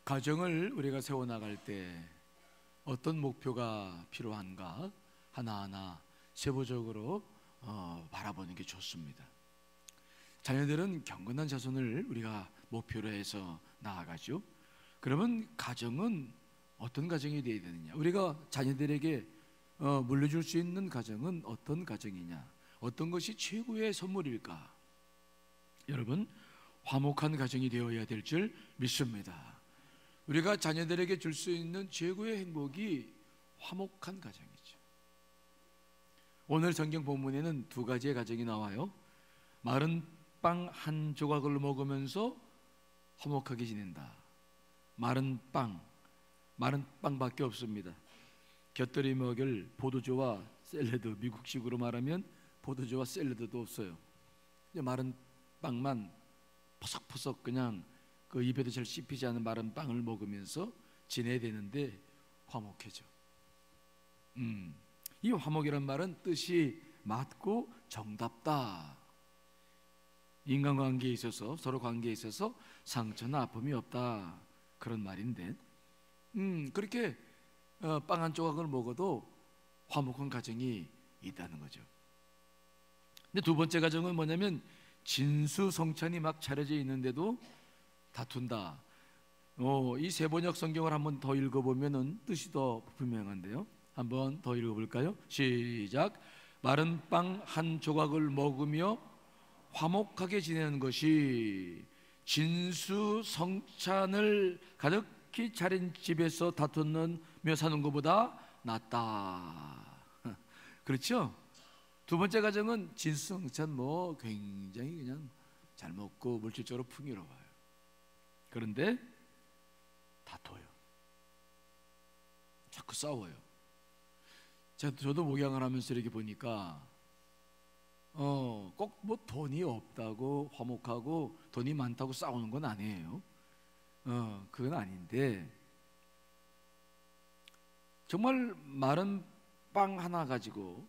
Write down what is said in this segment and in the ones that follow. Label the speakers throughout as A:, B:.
A: 가정을 우리가 세워나갈 때 어떤 목표가 필요한가 하나하나 세부적으로 바라보는 게 좋습니다. 자녀들은 경건한 자손을 우리가 목표로 해서 나아가죠. 그러면 가정은 어떤 가정이 되어야 되느냐? 우리가 자녀들에게 물려줄 수 있는 가정은 어떤 가정이냐? 어떤 것이 최고의 선물일까? 여러분, 화목한 가정이 되어야 될 줄 믿습니다. 우리가 자녀들에게 줄 수 있는 최고의 행복이 화목한 가정이죠. 오늘 성경 본문에는 두 가지의 가정이 나와요. 마른 빵 한 조각을 먹으면서 화목하게 지낸다. 마른 빵밖에 없습니다. 곁들이 먹을 포도주와 샐러드, 미국식으로 말하면 포도주와 샐러드도 없어요. 마른 빵만 포석포석 그냥 그 입에도 잘 씹히지 않은 마른 빵을 먹으면서 지내야 되는데 화목해져. 이 화목이란 말은 뜻이 맞고 정답다. 인간관계에 있어서, 서로 관계에 있어서 상처나 아픔이 없다, 그런 말인데, 그렇게 빵 한 조각을 먹어도 화목한 가정이 있다는 거죠. 근데 두 번째 가정은 뭐냐면 진수성찬이 막 차려져 있는데도 다툰다. 이 세번역 성경을 한번 더 읽어보면은 뜻이 더 분명한데요. 한번 더 읽어볼까요? 시작. 마른 빵 한 조각을 먹으며 화목하게 지내는 것이 진수성찬을 가득히 차린 집에서 다투며 사는 것보다 낫다. 그렇죠? 두 번째 가정은 진수성찬 굉장히 그냥 잘 먹고 물질적으로 풍요로워요. 그런데 다퉈요. 자꾸 싸워요. 저도 목양을 하면서 이렇게 보니까 꼭 돈이 없다고 화목하고 돈이 많다고 싸우는 건 아니에요. 그건 아닌데, 정말 마른 빵 하나 가지고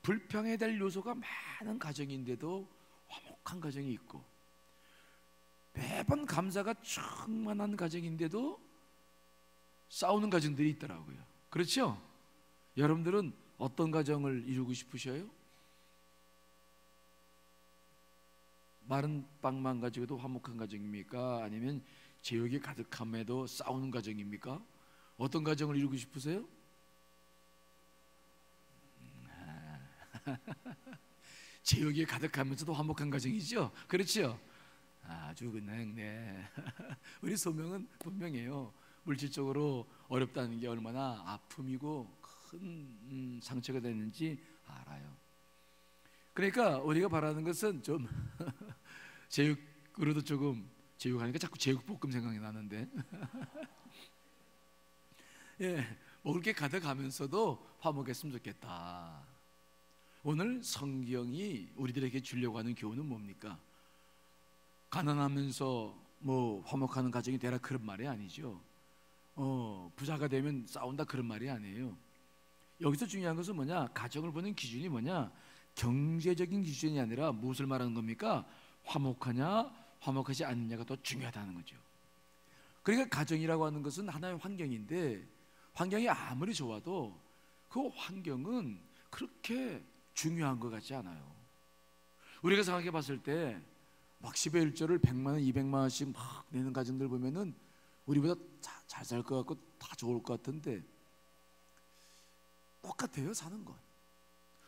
A: 불평해야 될 요소가 많은 가정인데도 화목한 가정이 있고, 매번 감사가 충만한 가정인데도 싸우는 가정들이 있더라고요. 그렇죠? 여러분들은 어떤 가정을 이루고 싶으셔요? 마른 빵만 가지고도 화목한 가정입니까? 아니면 제육이 가득함에도 싸우는 가정입니까? 어떤 가정을 이루고 싶으세요? 제육이 가득하면서도 화목한 가정이죠? 그렇죠? 아주 그냥 우리 소명은 분명해요. 물질적으로 어렵다는 게 얼마나 아픔이고 큰 상처가 됐는지 알아요. 그러니까 우리가 바라는 것은 좀 제육으로도 조금, 제육하니까 자꾸 제육볶음 생각이 나는데 먹을 게 가득하면서도 화목했으면 좋겠다. 오늘 성경이 우리들에게 주려고 하는 교훈은 뭡니까? 가난하면서 화목하는 가정이 되라, 그런 말이 아니죠. 부자가 되면 싸운다, 그런 말이 아니에요. 여기서 중요한 것은 뭐냐? 가정을 보는 기준이 뭐냐? 경제적인 기준이 아니라 무엇을 말하는 겁니까? 화목하냐 화목하지 않느냐가 더 중요하다는 거죠. 그러니까 가정이라고 하는 것은 하나의 환경인데, 환경이 아무리 좋아도 그 환경은 그렇게 중요한 것 같지 않아요. 우리가 생각해 봤을 때 막 10의 1조를 100만 원, 200만 원씩 막 내는 가정들 보면은 우리보다 잘 살 것 같고 다 좋을 것 같은데, 똑같아요. 사는 건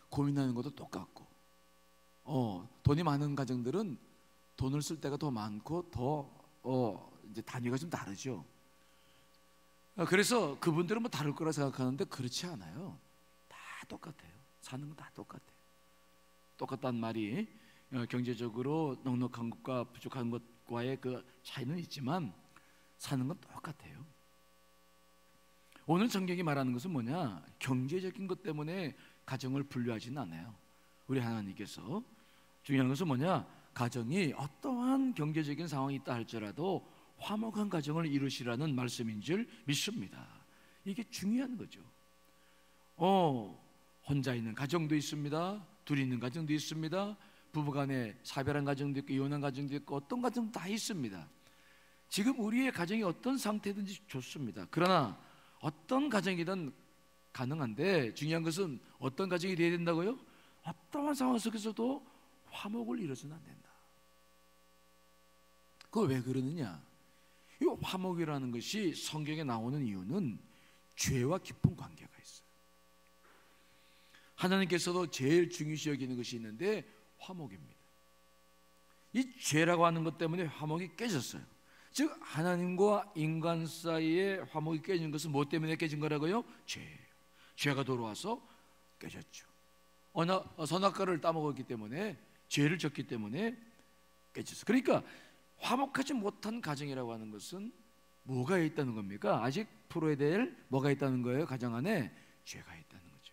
A: 고민하는 것도 똑같고, 돈이 많은 가정들은 돈을 쓸 때가 더 많고 더 이제 단위가 좀 다르죠. 그래서 그분들은 다를 거라 생각하는데 그렇지 않아요. 다 똑같아요. 사는 건 다 똑같아요. 똑같다는 말이 경제적으로 넉넉한 것과 부족한 것과의 그 차이는 있지만 사는 건 똑같아요. 오늘 성경이 말하는 것은 뭐냐? 경제적인 것 때문에 가정을 분류하지는 않아요. 우리 하나님께서 중요한 것은 뭐냐? 가정이 어떠한 경제적인 상황이 있다 할지라도 화목한 가정을 이루시라는 말씀인 줄 믿습니다. 이게 중요한 거죠. 혼자 있는 가정도 있습니다. 둘이 있는 가정도 있습니다. 부부간에 사별한 가정도 있고 이혼한 가정도 있고 어떤 가정 다 있습니다. 지금 우리의 가정이 어떤 상태든지 좋습니다. 그러나 어떤 가정이든 가능한데 중요한 것은 어떤 가정이 되어야 된다고요? 어떠한 상황 속에서도 화목을 이루어서는 안 된다. 그거 왜 그러느냐? 이 화목이라는 것이 성경에 나오는 이유는 죄와 깊은 관계가 있어요. 하나님께서도 제일 중요시 여기는 것이 있는데 화목입니다. 이 죄라고 하는 것 때문에 화목이 깨졌어요. 즉 하나님과 인간 사이에 화목이 깨진 것은 무엇 때문에 깨진 거라고요? 죄예요. 죄가 들어와서 깨졌죠. 선악과를 따먹었기 때문에, 죄를 졌기 때문에 깨졌어요. 그러니까 화목하지 못한 가정이라고 하는 것은 뭐가 있다는 겁니까? 아직 풀어야 될 뭐가 있다는 거예요? 가정 안에 죄가 있다는 거죠.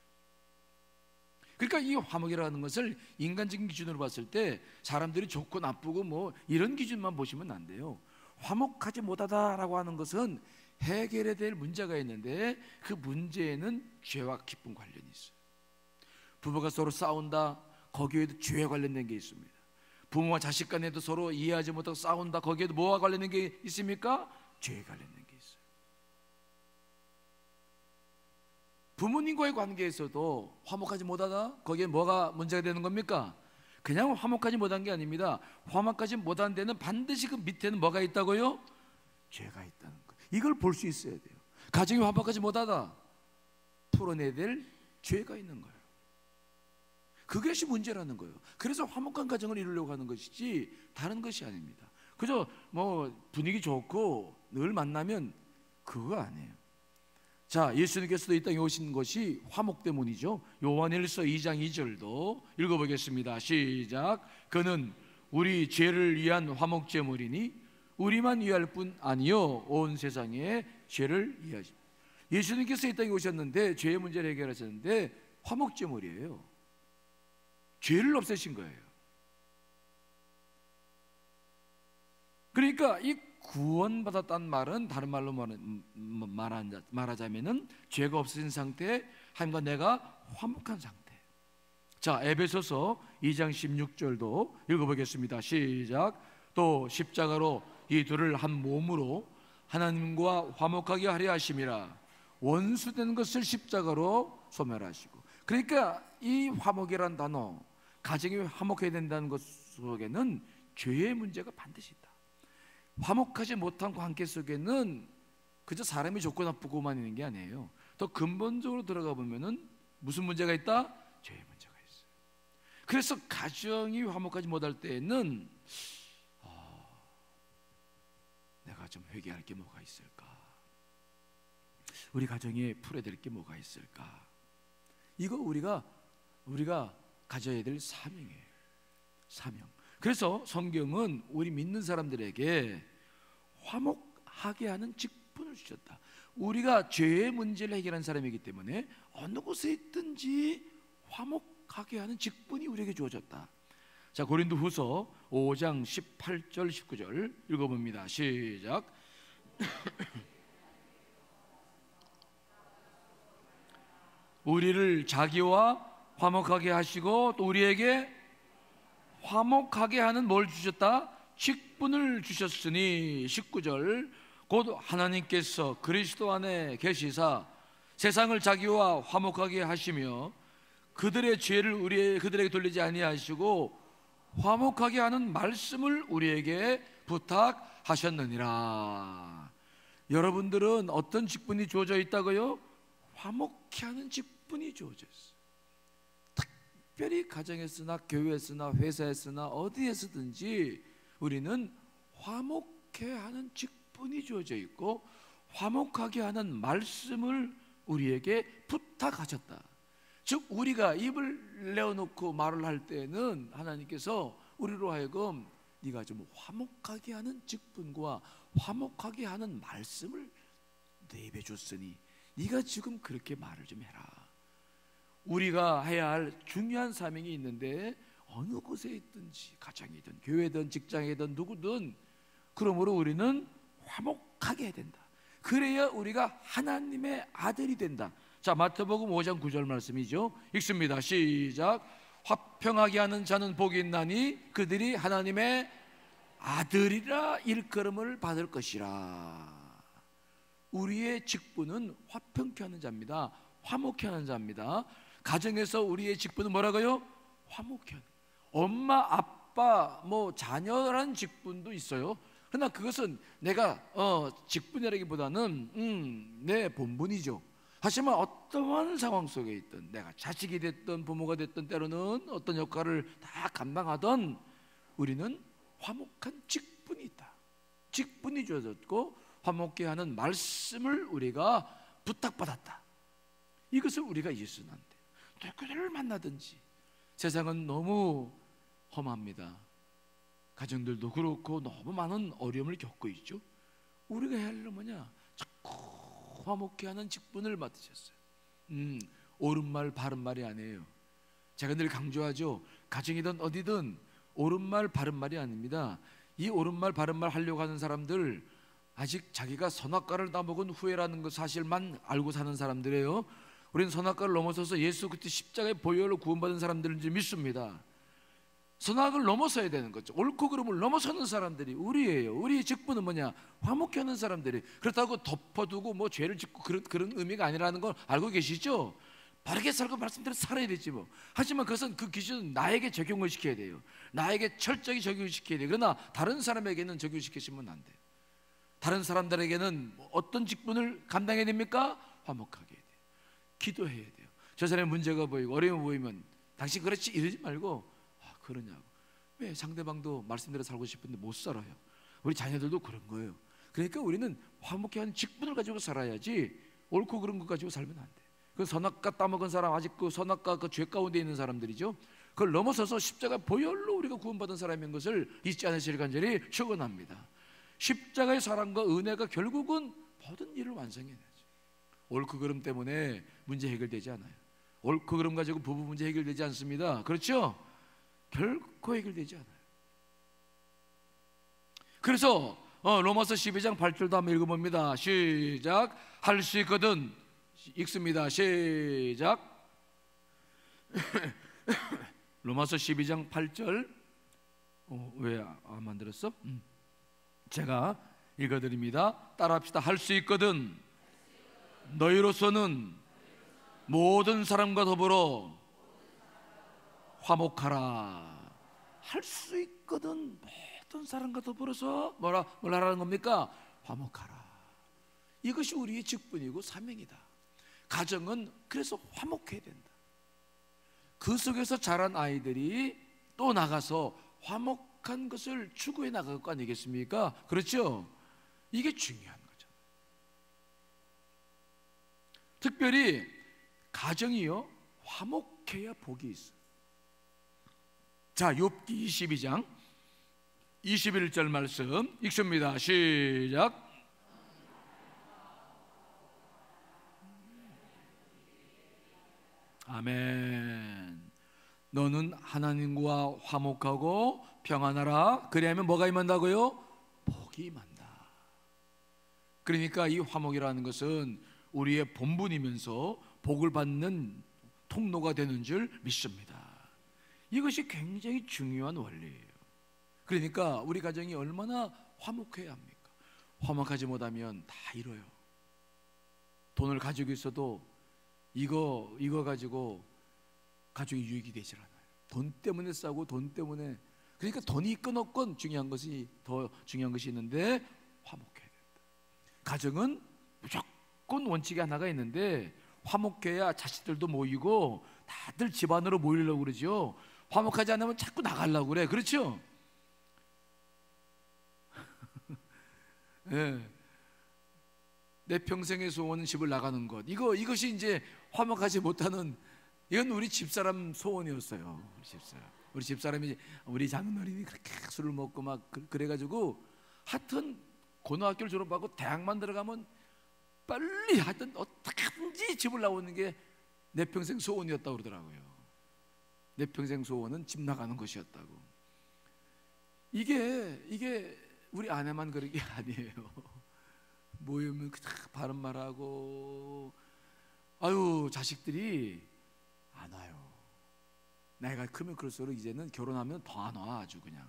A: 그러니까 이 화목이라는 것을 인간적인 기준으로 봤을 때 사람들이 좋고 나쁘고 뭐 이런 기준만 보시면 안 돼요. 화목하지 못하다라고 하는 것은 해결해야 될 문제가 있는데 그 문제에는 죄와 깊은 관련이 있어요. 부부가 서로 싸운다, 거기에도 죄와 관련된 게 있습니다. 부모와 자식 간에도 서로 이해하지 못하고 싸운다, 거기에도 뭐와 관련된 게 있습니까? 죄에 관련된 게 있어요. 부모님과의 관계에서도 화목하지 못하다, 거기에 뭐가 문제가 되는 겁니까? 그냥 화목하지 못한 게 아닙니다. 화목하지 못한 데는 반드시 그 밑에는 뭐가 있다고요? 죄가 있다는 거. 이걸 볼 수 있어야 돼요. 가정이 화목하지 못하다, 풀어내야 될 죄가 있는 거예요. 그것이 문제라는 거예요. 그래서 화목한 가정을 이루려고 하는 것이지 다른 것이 아닙니다. 그저 뭐 분위기 좋고 늘 만나면 그거 아니에요. 자, 예수님께서도 이 땅에 오신 것이 화목 때문이죠. 요한일서 2장 2절도 읽어보겠습니다. 시작. 그는 우리 죄를 위한 화목제물이니 우리만 위할 뿐 아니요 온 세상의 죄를 위하시. 예수님께서 이 땅에 오셨는데 죄의 문제를 해결하셨는데 화목제물이에요. 죄를 없애신 거예요. 그러니까 이 구원받았다는 말은 다른 말로 말하자면은 죄가 없어진 상태, 하나님과 내가 화목한 상태. 자, 에베소서 2장 16절도 읽어보겠습니다. 시작. 또 십자가로 이 둘을 한 몸으로 하나님과 화목하게 하려 하심이라. 원수된 것을 십자가로 소멸하시고. 그러니까 이 화목이란 단어, 가정이 화목해야 된다는 것 속에는 죄의 문제가 반드시 있다. 화목하지 못한 관계 속에는 그저 사람이 좋고 나쁘고만 있는 게 아니에요. 더 근본적으로 들어가 보면은 무슨 문제가 있다? 죄의 문제가 있어요. 그래서 가정이 화목하지 못할 때에는 내가 좀 회개할 게 뭐가 있을까? 우리 가정에 풀어야 될 게 뭐가 있을까? 이거 우리가 가져야 될 사명이에요. 사명. 그래서 성경은 우리 믿는 사람들에게 화목하게 하는 직분을 주셨다. 우리가 죄의 문제를 해결한 사람이기 때문에 어느 곳에 있든지 화목하게 하는 직분이 우리에게 주어졌다. 자, 고린도후서 5장 18절 19절 읽어봅니다. 시작. 우리를 자기와 화목하게 하시고 또 우리에게 화목하게 하는 뭘 주셨다? 직분을 주셨으니 19절 곧 하나님께서 그리스도 안에 계시사 세상을 자기와 화목하게 하시며 그들의 죄를 그들에게 돌리지 아니하시고 화목하게 하는 말씀을 우리에게 부탁하셨느니라. 여러분들은 어떤 직분이 주어져 있다고요? 화목케 하는 직분이 주어져 있어요. 특별히 가정에서나 교회에서나 회사에서나 어디에서든지 우리는 화목케 하는 직분이 주어져 있고 화목하게 하는 말씀을 우리에게 부탁하셨다. 즉 우리가 입을 내어놓고 말을 할 때는 하나님께서 우리로 하여금 네가 좀 화목하게 하는 직분과 화목하게 하는 말씀을 내 입에 줬으니 네가 지금 그렇게 말을 좀 해라. 우리가 해야 할 중요한 사명이 있는데 어느 곳에 있든지 가정이든 교회든 직장이든 누구든 그러므로 우리는 화목하게 해야 된다. 그래야 우리가 하나님의 아들이 된다. 자, 마태복음 5장 9절 말씀이죠. 읽습니다. 시작. 화평하게 하는 자는 복이 있나니 그들이 하나님의 아들이라 일컬음을 받을 것이라. 우리의 직분은 화평케 하는 자입니다. 화목케 하는 자입니다. 가정에서 우리의 직분은 뭐라고요? 화목케 하는. 엄마, 아빠, 자녀라는 직분도 있어요. 그러나 그것은 내가 직분이라기보다는 내 본분이죠. 하지만 어떠한 상황 속에 있든, 내가 자식이 됐든 부모가 됐든 때로는 어떤 역할을 다 감당하던 우리는 화목한 직분이 있다. 직분이 주어졌고 화목케 하는 말씀을 우리가 부탁받았다. 이것을 우리가 잊어서는 안 돼요. 누구를 만나든지 세상은 너무 험합니다. 가정들도 그렇고 너무 많은 어려움을 겪고 있죠. 우리가 해야 할 일은 뭐냐? 자꾸 화목케 하는 직분을 맡으셨어요. 옳은 말 바른 말이 아니에요. 제가 늘 강조하죠. 가정이든 어디든 옳은 말 바른 말이 아닙니다. 이 옳은 말 바른 말 하려고 하는 사람들, 아직 자기가 선악과를 따먹은 후회라는 그 사실만 알고 사는 사람들이에요. 우리는 선악과를 넘어서서 예수 그리스도 십자가의 보혈로 구원받은 사람들인 줄 믿습니다. 선악을 넘어서야 되는 거죠. 옳고 그름을 넘어서는 사람들이 우리예요. 우리의 직분은 뭐냐? 화목케 하는 사람들이. 그렇다고 덮어두고 죄를 짓고 그런 의미가 아니라는 걸 알고 계시죠? 바르게 살고 말씀대로 살아야 되지 뭐. 하지만 그것은 그 기준은 나에게 적용을 시켜야 돼요. 나에게 철저히 적용을 시켜야 돼요. 그러나 다른 사람에게는 적용시키시면 안 돼요. 다른 사람들에게는 어떤 직분을 감당해야 됩니까? 화목하게 해야 돼요. 기도해야 돼요. 저 사람의 문제가 보이고 어려움이 보이면 당신 그렇지 이러지 말고, 그러냐고. 왜? 상대방도 말씀대로 살고 싶은데 못 살아요. 우리 자녀들도 그런 거예요. 그러니까 우리는 화목케 하는 직분을 가지고 살아야지 옳고 그른 것 가지고 살면 안 돼. 그 선악과 따먹은 사람, 아직 그 선악과 그 죄 가운데 있는 사람들이죠. 그걸 넘어서서 십자가 보혈로 우리가 구원받은 사람인 것을 잊지 않으시길 간절히 축원합니다. 십자가의 사랑과 은혜가 결국은 모든 일을 완성해내죠. 옳고 그름 때문에 문제 해결되지 않아요. 옳고 그름 가지고 부부 문제 해결되지 않습니다. 그렇죠? 결코 해결되지 않아요. 그래서 로마서 12장 8절도 한번 읽어봅니다. 시작. 할 수 있거든. 읽습니다. 시작. 로마서 12장 8절. 왜 안 만들었어? 제가 읽어드립니다. 따라합시다. 할 수 있거든 너희로서는 모든 사람과 더불어 화목하라. 할 수 있거든 모든 사람과 더불어서 뭐라 하라는 겁니까? 화목하라. 이것이 우리의 직분이고 사명이다. 가정은 그래서 화목해야 된다. 그 속에서 자란 아이들이 또 나가서 화목한 것을 추구해 나갈 거 아니겠습니까? 그렇죠? 이게 중요한 거죠. 특별히 가정이요 화목해야 복이 있어요. 자, 욥기 22장 21절 말씀 읽습니다. 시작. 아멘. 너는 하나님과 화목하고 평안하라. 그리하면 뭐가 임한다고요? 복이 임한다. 그러니까 이 화목이라는 것은 우리의 본분이면서 복을 받는 통로가 되는 줄 믿습니다. 이것이 굉장히 중요한 원리예요. 그러니까 우리 가정이 얼마나 화목해야 합니까? 화목하지 못하면 다 잃어요. 돈을 가지고 있어도 이거 가지고 가족이 유익이 되질 않아요. 돈 때문에 싸우고 돈 때문에. 그러니까 돈이 있건 없건 더 중요한 것이 있는데 화목해야 된다. 가정은 무조건 원칙이 하나가 있는데 화목해야 자식들도 모이고 다들 집안으로 모이려고 그러죠. 화목하지 않으면 자꾸 나가려고 그래. 그렇죠? 네. 내 평생의 소원은 집을 나가는 것. 이것이 이제 화목하지 못하는, 이건 우리 집사람 소원이었어요. 우리 집사람이 우리 장인어른이 그렇게 술을 먹고 막 그래가지고 하여튼 고등학교를 졸업하고 대학만 들어가면 빨리 하여튼 어떻게든지 집을 나오는 게 내 평생 소원이었다고 그러더라고요. 내 평생 소원은 집 나가는 것이었다고. 이게 우리 아내만 그런 게 아니에요. 모이면 바른 말하고, 아유 자식들이 안 와요. 나이가 크면 클수록 이제는 결혼하면 더 안 와. 아주 그냥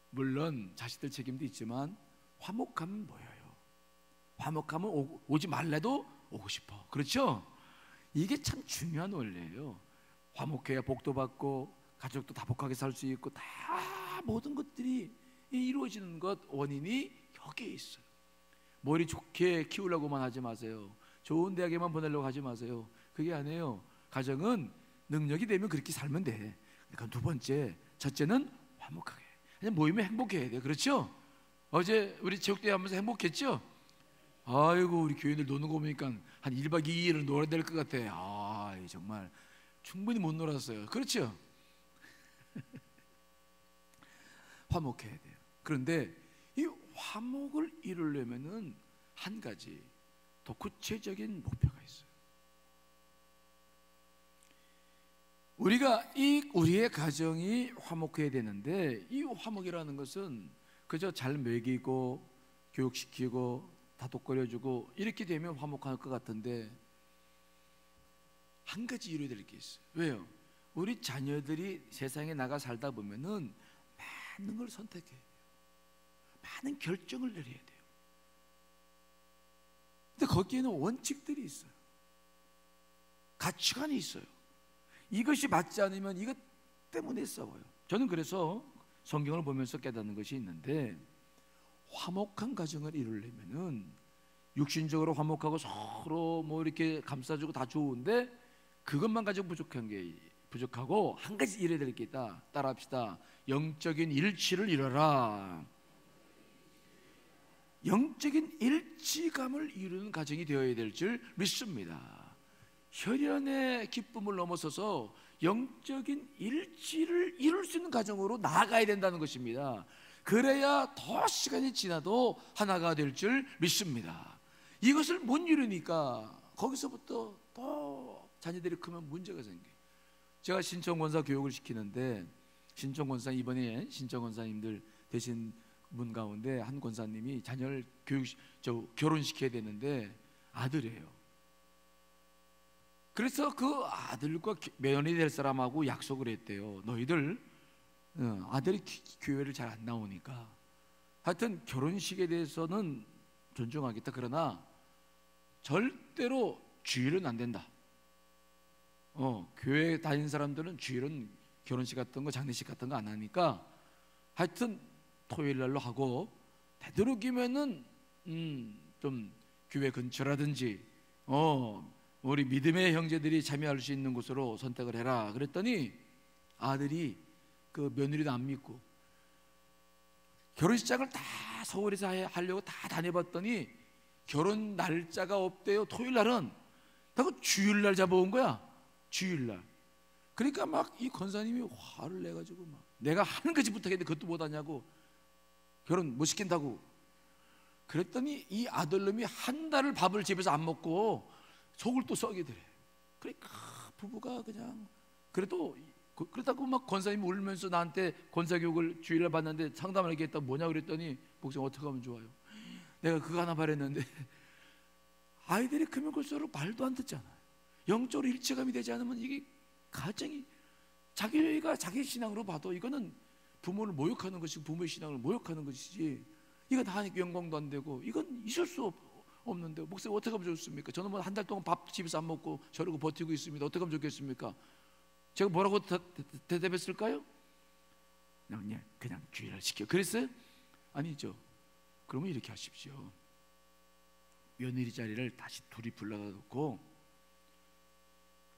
A: 물론 자식들 책임도 있지만 화목하면 모여요. 화목하면 오지 말래도 오고 싶어. 그렇죠? 이게 참 중요한 원리예요. 화목해야 복도 받고 가족도 다복하게 살 수 있고 다 모든 것들이 이루어지는 것 원인이 여기에 있어요. 머리 좋게 키우려고만 하지 마세요. 좋은 대학에만 보내려고 하지 마세요. 그게 아니에요. 가정은 능력이 되면 그렇게 살면 돼. 그러니까 두 번째, 첫째는 화목하게. 그냥 모이면 행복해야 돼. 그렇죠? 어제 우리 체육대회 하면서 행복했죠? 아이고 우리 교인들 노는 거 보니까 한 1박 2일은 놀아야 될 것 같아. 아 정말 충분히 못 놀았어요. 그렇죠? 화목해야 돼요. 그런데 이 화목을 이루려면은 한 가지 더 구체적인 목표가 있어요. 우리의 가정이 화목해야 되는데 이 화목이라는 것은 그저 잘 먹이고 교육시키고 다독거려주고 이렇게 되면 화목할 것 같은데 한 가지 이루어야 될 게 있어요. 왜요? 우리 자녀들이 세상에 나가 살다 보면은 많은 걸 선택해야 돼요. 많은 결정을 내려야 돼요. 근데 거기에는 원칙들이 있어요. 가치관이 있어요. 이것이 맞지 않으면 이것 때문에 싸워요. 저는 그래서 성경을 보면서 깨닫는 것이 있는데 화목한 가정을 이루려면은 육신적으로 화목하고 서로 뭐 이렇게 감싸주고 다 좋은데 그것만 가지고 부족하고 한 가지 이뤄야 될 게 있다. 따라합시다. 영적인 일치를 이뤄라. 영적인 일치감을 이루는 가정이 되어야 될 줄 믿습니다. 혈연의 기쁨을 넘어서서 영적인 일치를 이룰 수 있는 가정으로 나아가야 된다는 것입니다. 그래야 더 시간이 지나도 하나가 될 줄 믿습니다. 이것을 못 이루니까 거기서부터 또 자녀들이 크면 문제가 생겨요. 제가 신청권사 교육을 시키는데 신청권사 이번에 신청권사님들 되신 분 가운데 한 권사님이 자녀를 결혼시켜야 되는데 아들이에요. 그래서 그 아들과 매연이 될 사람하고 약속을 했대요. 너희들 아들이 교회를 잘 안 나오니까 하여튼 결혼식에 대해서는 존중하겠다. 그러나 절대로 주일은 안 된다. 교회 다니는 사람들은 주일은 결혼식 같은 거 장례식 같은 거 안 하니까 하여튼 토요일 날로 하고 되도록이면은 좀 교회 근처라든지 우리 믿음의 형제들이 참여할 수 있는 곳으로 선택을 해라. 그랬더니 아들이 그 며느리도 안 믿고 결혼식장을 다 서울에서 하려고 다 다녀봤더니 결혼 날짜가 없대요. 토요일 날은. 그 주일 날 잡아온 거야. 주일 날. 그러니까 막 이 권사님이 화를 내가지고 막 내가 하는 거지 부탁했는데 그것도 못 하냐고 결혼 못 시킨다고. 그랬더니 이 아들놈이 한 달을 밥을 집에서 안 먹고 속을 또 썩이더래. 그러니까 부부가 그냥 그렇다고 막 권사님이 울면서 나한테 권사교육을 주일날 받는데 상담을 하겠다. 뭐냐 그랬더니 목사님 어떻게 하면 좋아요? 내가 그거 하나 바랬는데 아이들이 크면 클수록 말도 안 듣잖아요. 영적으로 일체감이 되지 않으면 이게 가정이 자기가 자기 신앙으로 봐도 이거는 부모를 모욕하는 것이고 부모의 신앙을 모욕하는 것이지 이건 하나님께 영광도 안 되고 이건 있을 수 없는데 목사님 어떻게 하면 좋습니까? 저는 뭐 한 달 동안 밥 집에서 안 먹고 저러고 버티고 있습니다. 어떻게 하면 좋겠습니까? 제가 뭐라고 대답했을까요? 그냥 주일날 시켜. 그랬어요? 아니죠. 그러면 이렇게 하십시오. 며느리 자리를 다시 둘이 불러놓고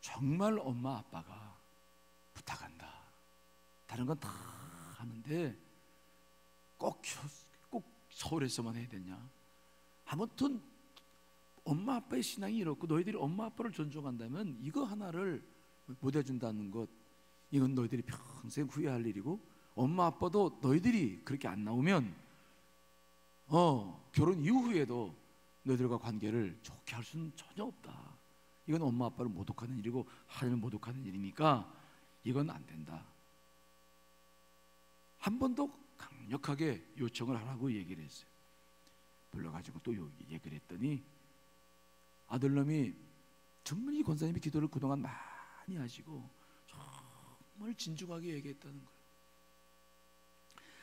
A: 정말 엄마 아빠가 부탁한다. 다른 건 다 하는데 꼭 서울에서만 해야 되냐? 아무튼 엄마 아빠의 신앙이 이렇고 너희들이 엄마 아빠를 존중한다면 이거 하나를 못 해준다는 것, 이건 너희들이 평생 후회할 일이고 엄마 아빠도 너희들이 그렇게 안 나오면 결혼 이후에도 너희들과 관계를 좋게 할 수는 전혀 없다. 이건 엄마 아빠를 모독하는 일이고 하나님을 모독하는 일이니까 이건 안 된다. 한 번 더 강력하게 요청을 하라고 얘기를 했어요. 불러가지고 또 얘기를 했더니 아들놈이 정말 이 권사님이 기도를 그동안 많이 하시고 정말 진중하게 얘기했다는 거예요.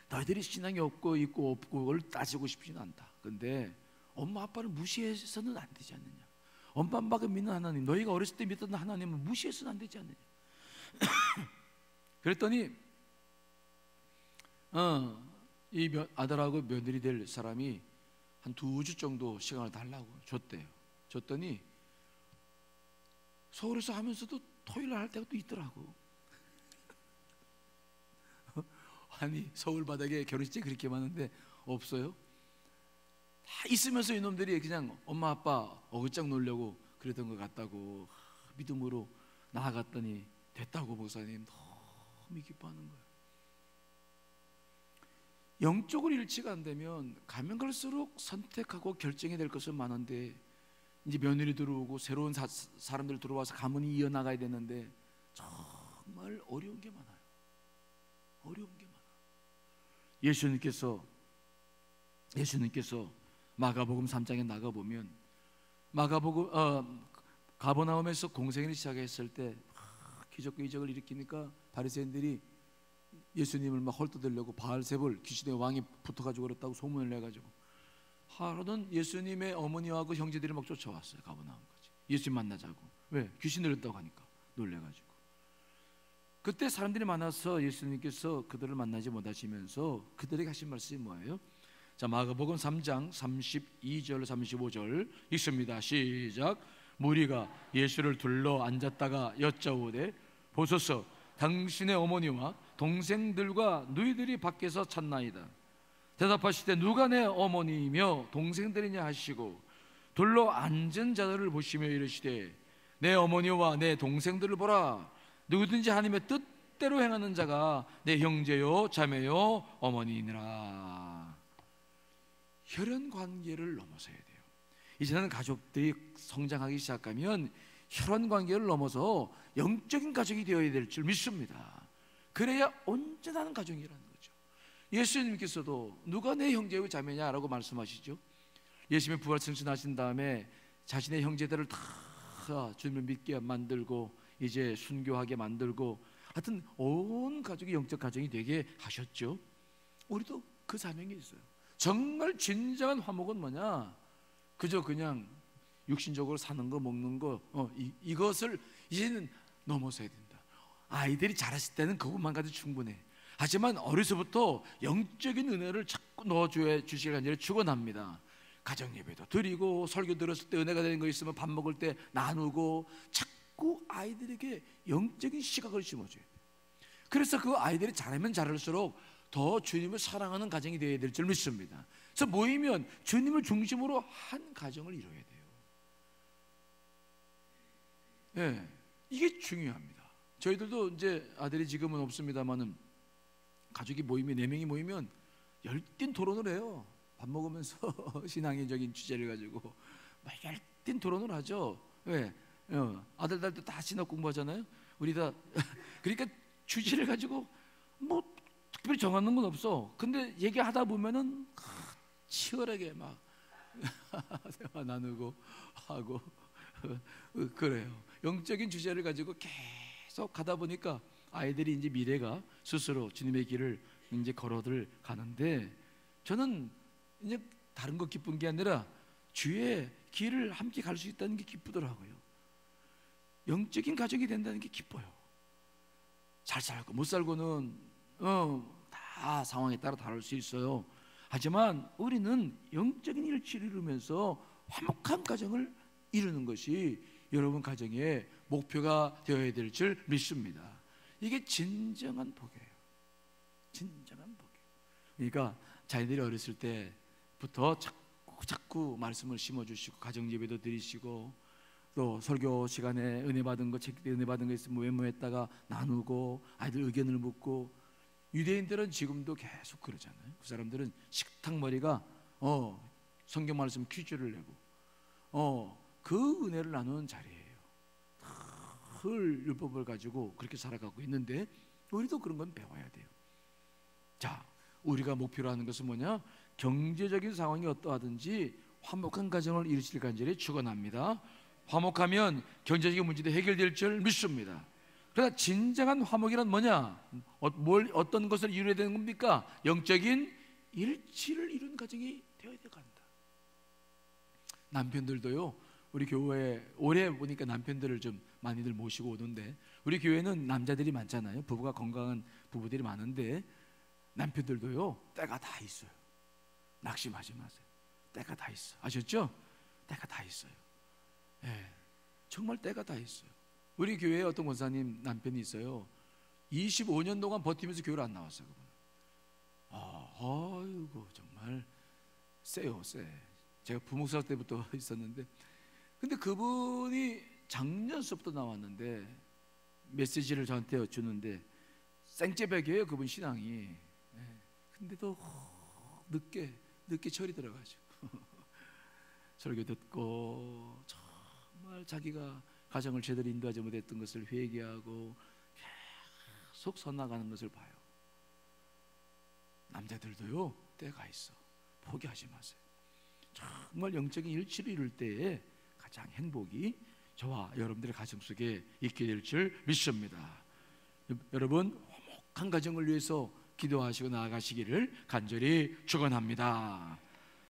A: 너희들이 신앙이 없고 있고 없고를 따지고 싶지는 않다. 근데 엄마 아빠를 무시해서는 안 되지 않느냐. 엄마 아빠가 믿는 하나님, 너희가 어렸을 때 믿던 하나님을 무시해서는 안 되지 않느냐. 그랬더니 이 아들하고 며느리 될 사람이 한 2주 정도 시간을 달라고 줬대요. 줬더니 서울에서 하면서도 토요일 날 할 때가 또 있더라고. 아니 서울 바닥에 결혼식장이 그렇게 많은데 없어요? 다 있으면서 이놈들이 그냥 엄마 아빠 어글짝 놀려고 그랬던 것 같다고 믿음으로 나아갔더니 됐다고 목사님 너무 기뻐하는 거예요. 영적으로 일치가 안 되면 가면 갈수록 선택하고 결정해야 될 것은 많은데 이제 며느리 들어오고 새로운 사람들 들어와서 가문이 이어나가야 되는데 정말 어려운 게 많아요. 어려운 게 많아요. 예수님께서 마가복음 3장에 나가보면 가버나움에서 공생애를 시작했을 때 기적과 이적을 일으키니까 바리새인들이 예수님을 막 헐뜯으려고 바알세불 귀신의 왕이 붙어가지고 그랬다고 소문을 내가지고 하루는 예수님의 어머니하고 형제들이 막 쫓아왔어요. 가버나움까지 예수님 만나자고. 왜? 귀신 들렸다고 하니까 놀래가지고. 그때 사람들이 많아서 예수님께서 그들을 만나지 못하시면서 그들에게 하신 말씀이 뭐예요? 자, 마가복음 3장 32절 35절 읽습니다. 시작. 무리가 예수를 둘러 앉았다가 여짜오되 보소서 당신의 어머니와 동생들과 누이들이 밖에서 찾나이다. 대답하시되 누가 내 어머니이며 동생들이냐 하시고 둘러 앉은 자들을 보시며 이르시되 내 어머니와 내 동생들을 보라. 누구든지 하나님의 뜻대로 행하는 자가 내 형제요 자매요 어머니이니라. 혈연 관계를 넘어서야 돼요. 이제는 가족들이 성장하기 시작하면 혈연 관계를 넘어서 영적인 가족이 되어야 될 줄 믿습니다. 그래야 온전한 가정이라는 거죠. 예수님께서도 누가 내 형제요 자매냐라고 말씀하시죠. 예수님이 부활 승천하신 다음에 자신의 형제들을 다 주님을 믿게 만들고 이제 순교하게 만들고 하여튼 온 가족이 영적 가정이 되게 하셨죠. 우리도 그 사명이 있어요. 정말 진정한 화목은 뭐냐? 그저 그냥 육신적으로 사는 거 먹는 거 이것을 이제는 넘어서야 된다. 아이들이 자랐을 때는 그것만 가도 충분해. 하지만 어려서부터 영적인 은혜를 자꾸 넣어주시길 간절히 축원합니다. 가정 예배도 드리고 설교 들었을 때 은혜가 되는 거 있으면 밥 먹을 때 나누고 자꾸 아이들에게 영적인 시각을 심어줘야 돼요. 그래서 그 아이들이 자라면 자랄수록 더 주님을 사랑하는 가정이 되어야 될 줄 믿습니다. 그래서 모이면 주님을 중심으로 한 가정을 이루어야 돼요. 네, 이게 중요합니다. 저희들도 이제 아들이 지금은 없습니다만은 가족이 모이면 4명이 모이면 열띤 토론을 해요. 밥 먹으면서 신앙적인 주제를 가지고 막 열띤 토론을 하죠. 왜? 아들들도 다 신학 공부하잖아요. 우리 다 그러니까 주제를 가지고 뭐 특별히 정하는 건 없어. 근데 얘기하다 보면은 치열하게 막 대화 나누고 하고 그래요. 영적인 주제를 가지고 계속 가다 보니까 아이들이 이제 미래가 스스로 주님의 길을 이제 걸어들 가는데 저는 이제 다른 거 기쁜 게 아니라 주의 길을 함께 갈 수 있다는 게 기쁘더라고요. 영적인 가족이 된다는 게 기뻐요. 잘 살고 못 살고는 다 상황에 따라 다를 수 있어요. 하지만 우리는 영적인 일치를 이루면서 화목한 가정을 이루는 것이 여러분 가정의 목표가 되어야 될 줄 믿습니다. 이게 진정한 복이에요. 진정한 복이에요. 그러니까 자녀들이 어렸을 때부터 자꾸 말씀을 심어주시고 가정 예배도 드리시고 또 설교 시간에 은혜 받은 거 책 은혜 받은 거 있으면 메모했다가 나누고 아이들 의견을 묻고 유대인들은 지금도 계속 그러잖아요. 그 사람들은 식탁머리가 성경 말씀 퀴즈를 내고 그 은혜를 나누는 자리예요. 늘 율법을 가지고 그렇게 살아가고 있는데 우리도 그런 건 배워야 돼요. 자, 우리가 목표로 하는 것은 뭐냐? 경제적인 상황이 어떠하든지 화목한 가정을 이루실 간절히 축원합니다. 화목하면 경제적인 문제도 해결될 줄 믿습니다. 그러나 진정한 화목이란 뭐냐? 어떤 것을 이루어야 되는 겁니까? 영적인 일치를 이룬 가정이 되어야 간다. 남편들도요, 우리 교회 올해 보니까 남편들을 좀 많이들 모시고 오던데, 우리 교회는 남자들이 많잖아요. 부부가 건강한 부부들이 많은데 남편들도요 때가 다 있어요. 낙심하지 마세요. 때가 다 있어. 아셨죠? 때가 다 있어요. 예, 정말 때가 다 있어요. 우리 교회에 어떤 권사님 남편이 있어요. 25년 동안 버티면서 교회를 안 나왔어요. 그분은. 아이고 정말 세요, 세. 제가 부목사 때부터 있었는데, 근데 그분이 작년 수업부터 나왔는데 메시지를 저한테 주는데 생째백이에요, 그분 신앙이. 근데도 늦게 철이 들어가지고 설교 듣고 정말 자기가 가정을 제대로 인도하지 못했던 것을 회개하고 계속 서나가는 것을 봐요. 남자들도요 때가 있어. 포기하지 마세요. 정말 영적인 일치를 이룰 때에 가장 행복이 저와 여러분들의 가정 속에 있게 될 줄 믿습니다. 여러분 화목한 가정을 위해서 기도하시고 나아가시기를 간절히 축원합니다.